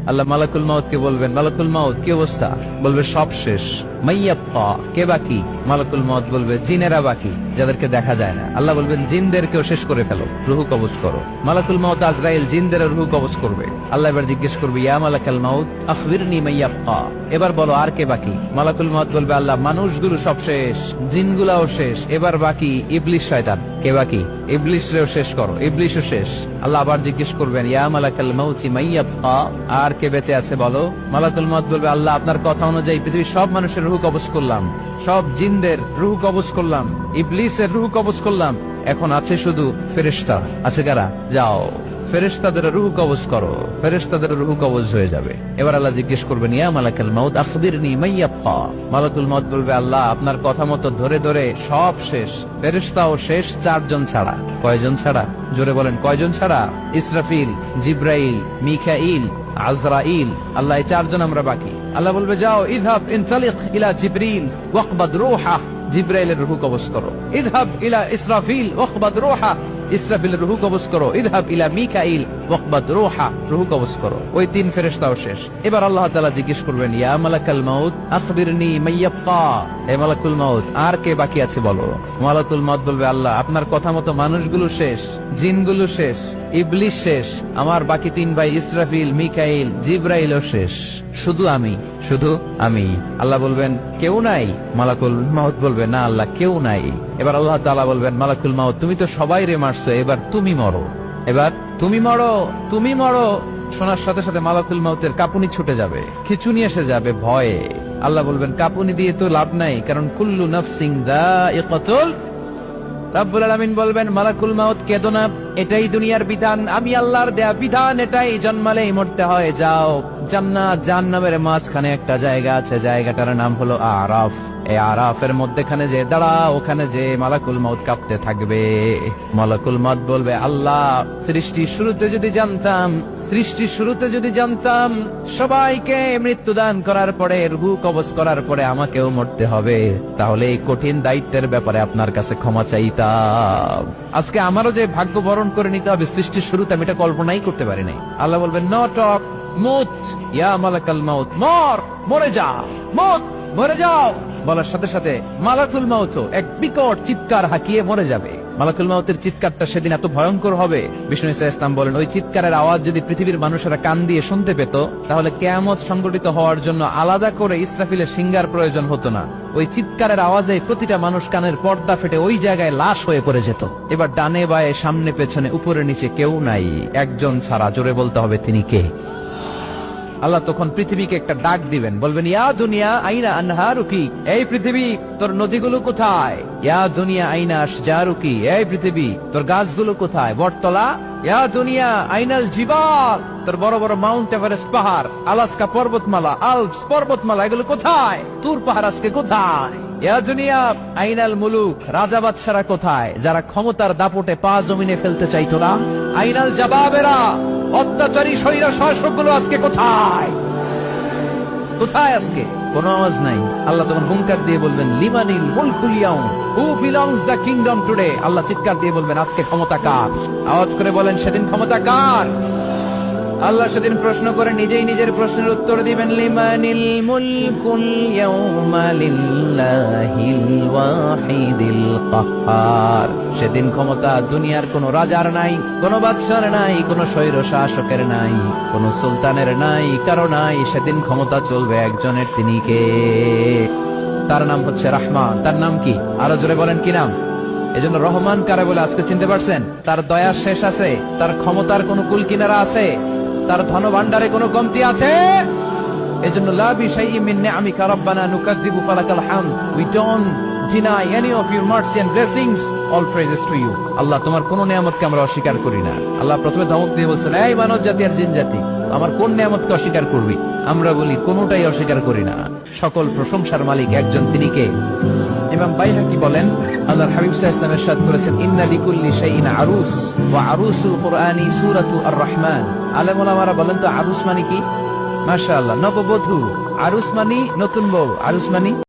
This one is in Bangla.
আল্লাহ মালাকুল মাউত কে বলবেন, মালাকুল মাউত কি অবস্থা? বলবে সব শেষ। মাইয়াব্বা, কে বাকি? মালাকুল মাউত বলবে জিনেরা বাকি, যাদেরকে দেখা যায় না। আল্লাহ বলবেন জিনদেরকেও শেষ করে ফেলো, রুহু কবজ করো। মালাকুল মাউত আজরাইল জিনদের রুহু কবজ করবে। আল্লাহ এবার জিজ্ঞেস করবে, ইয়া মালাকাল মাউত আখবিরনি মাইয়াব্বা, এবার বলো আর কে বাকি? মালাকুল মাউত বলবে, আল্লাহ মানুষগুলো সব শেষ, জিনগুলাও শেষ, এবার বাকি ইবলিস শয়তান। কে বাকি? ইবলিসরেও শেষ করো, ইবলিসও শেষ। আল্লাহ আবার জিজ্ঞেস করবেন, ইয়া মালাকাল মাউতি মাইয়াব্বা, আর কে বেঁচে আছে বলো? মালাকুল মাউত বলবে, আল্লাহ আপনার কথা অনুযায়ী পৃথিবীর সব মানুষের রুহু কবজ করলাম, সব জিনদের রুহু কবজ করলাম, ইবলিসের রুহু কবজ করলাম, এখন আছে শুধু ফেরেশতা। আছে কারা? যাও ফেরেশতাদের রুহু কবজ করো। ফেরেশতাদের রুহু কবজ হয়ে যাবে। এবার আল্লাহ জিজ্ঞেস করবেন, ইয়া মালাকাল মাউত আখবিরনি মাইয়াব্বা। মালাকুল মাউত বলবে, আল্লাহ আপনার কথা মতো ধরে ধরে সব শেষ, ফেরেশতাও শেষ, 4 জন ছাড়া। কয়জন ছাড়া? জোরে বলেন, কয়জন ছাড়া? ইসরাফিল, জিব্রাইল, মিকাইল, আজরাইল। আল্লাহ এই 4 জন আমরা বাকি। আল্লাহ বলবে, যাও ইযহাব ইনতালিক ইলা জিবরিল ওয়াকবাদ রূহা, জিব্রাইলের রুহু কবজ করো। ইযহাব ইলা ইসরাফিল ওয়াকবাদ রূহা, ইসরাফিলের রুহু কবজ করো। ইযহাব ইলা মিকাইল ওয়াকবাদ রূহা, রুহু কবজ করো। ওই 3 ফেরেশতাও শেষ। এবার আল্লাহ তাআলা জিজ্ঞেস করবেন, ইয়া মালাকাল মাউত আখবিরনি মাইয়াব্বা, হে মালাকুল মাউত আর কে বাকি আছে বলো? মালাকুল মাউত বলবে, আল্লাহ আপনার কথা মতো মানুষগুলো শেষ, জিনগুলো শেষ, ইবলিস শেষ, আমার বাকি 3 ভাই ইসরাফিল, মিকাইল, জিব্রাইলও শেষ, শুধু আমি, শুধু আমি। আল্লাহ বলবেন, কেউ নাই? মালাকুল মাউত বলবে, না আল্লাহ কেউ নাই। এবার আল্লাহ তাআলা বলবেন, মালাকুল মাউত তুমি তো সবাই রে মারছো, এবার তুমি মরো, এবার তুমি মরো, তুমি মরো। শোনার সাথে সাথে মালাকুল মাউতের কাঁপুনি ছুটে যাবে, খিঁচুনি এসে যাবে ভয়ে। আল্লাহ বলবেন, কাঁপুনি দিয়ে তো লাভ নাই, কারণ কুল্লু নাফসিন যায়িকাতুল। রব্বুল আলামিন বলবেন, মালাকুল মাউত কেঁদো না, এটাই দুনিয়ার বিধান, আমি আল্লাহর দেয়া বিধান, এটাই, জন্মালেই মরতে হয়। যাও, জান্নাত জাহান্নামের মাঝখানে একটা জায়গা আছে, জায়গাটার নাম হলো আরাফ। এই আরাফের মধ্যখানে যে দাঁড়াও, ওখানে যে মালাকুল মাউত কাঁপতে থাকবে। মালাকুল মাউত বলবে, আল্লাহ সৃষ্টির শুরুতে যদি জানতাম, সৃষ্টির শুরুতে যদি জানতাম সবাইকে মৃত্যুদান করার পরে, রূহ কবজ করার পরে আমাকেও মরতে হবে, তাহলে এই কঠিন দায়িত্বের ব্যাপারে আপনার কাছে ক্ষমা চাইতাম। আজকে আমারও যে ভাগ্য বরণ করে নিতে হবে সৃষ্টির শুরুতে, আমি এটা কল্পনাই করতে পারি নাই। আল্লাহ বলবেন, নো টক, মুত ইয়া মালাকাল মাউত, মর, মরে যা, মুত, মরে যাও। বলার সাথে সাথে মালাকুল মাউত এক বিকট চিৎকার হাঁকিয়ে মরে যাবে। মালাকুল মাউতের চিৎকারটা সেদিন এত ভয়ঙ্কর হবে, বিষ্ণু ঈসা ইসলাম বলেন, ওই চিৎকারের আওয়াজ যদি পৃথিবীর মানুষেরা কান দিয়ে শুনতে পেত, তাহলে কিয়ামত সংগঠিত হওয়ার জন্য আলাদা করে ইসরাফিলের সিঙ্গার প্রয়োজন হতো না। ওই চিৎকারের আওয়াজে প্রতিটা মানুষ কানের পর্দা ফেটে ওই জায়গায় লাশ হয়ে পড়ে যেত। এবার ডানে বায়ে, সামনে পেছনে, উপরে নিচে কেউ নাই, একজন ছাড়া। জোরে বলতে হবে, তিনি কে? আল্লাহ তখন পৃথিবীকে একটা ডাক দিবেন, বলবেন, ইয়া দুনিয়া আইনা আনহারুকি, এই পৃথিবী তোর নদীগুলো কোথায়? ইয়া দুনিয়া আইনা আশজারুকি, এই পৃথিবী তোর গাছগুলো কোথায়? বটতলা। ইয়া দুনিয়া আইনাল জিবাল, তোর বড় বড় মাউন্ট এভারেস্ট পাহাড়, আলাস্কা পর্বতমালা, আলপস পর্বতমালা, এগুলো কোথায়? তুর পাহাড় আজকে কোথায়? ইয়া দুনিয়া আইনাল মুলুক, রাজা বাদশারা কোথায়, যারা ক্ষমতার দাপটে পা জমিনে ফেলতে চাইতো না? আইনাল জাবাবেরা, অত্যাচারী স্বৈর শাসকগুলো আজকে কোথায়? কোথায় আজকে? কোনো আওয়াজ নাই। আল্লাহ তখন হুঙ্কার দিয়ে বলবেন, লিমানিল মুলকুল ইয়াউম, who belongs the kingdom today. আল্লাহ চিৎকার দিয়ে বলবেন, আজকে ক্ষমতা কার? আওয়াজ করে বলেন, সেদিন ক্ষমতা কার? আল্লাহ সেদিন প্রশ্ন করে নিজেই নিজের প্রশ্নের উত্তর দিবেন, লিমানিল মুলকুল ইয়াউমা লিল্লাহিল ওয়াহিদিল কাহ্হার। সেদিন ক্ষমতা দুনিয়ার কোন রাজার নাই, কোন বাদশার নাই, কোন স্বৈর শাসকের নাই, কোন সুলতানের নাই, কারো নাই। সেদিন ক্ষমতা চলবে একজনের, তিনি কে? তার নাম হচ্ছে রহমান। তার নাম কি? আরো জোরে বলেন, কি নাম? এজন্য রহমান কারে বলে আজকে চিনতে পারছেন? তার দয়ার শেষ আছে? তার ক্ষমতার কোন কুল কিনারা আছে? তার ধন ভান্ডারে কোনো কমতি আছে? এজন্য লা বিশাইইন মিন নিআমিকা রাব্বানা নুকাযযিবু ফালাকাল হামদ, we don't deny any of your mercy and blessings, all praises to you। আল্লাহ তোমার কোন নিয়ামতকে আমরা অস্বীকার করি না। আল্লাহ প্রথমে ধমক দিয়ে বলছেন, এই মানব জাতি আর জিন জাতি, আমার কোন নিয়ামতকে অস্বীকার করবি? আমরা বলি, কোনটাই অস্বীকার করি না। সকল প্রশংসার মালিক একজন, তিনি কে? ইমাম বাইহাকি বলেন, আল্লাহর হাবিব সাল্লাল্লাহু আলাইহি ওয়াসাল্লাম ইরশাদ করেছেন, ইন্না লিকুল্লি শাইইন আরুস ওয়া আরুসুল কুরআনি সূরাতু আর-রাহমান। আলেম ওলামারা বলেন তো আরুস মানে কি? মাশাআল্লাহ, নববধূ। আরুস মানে নতুন বউ, আরুস মানে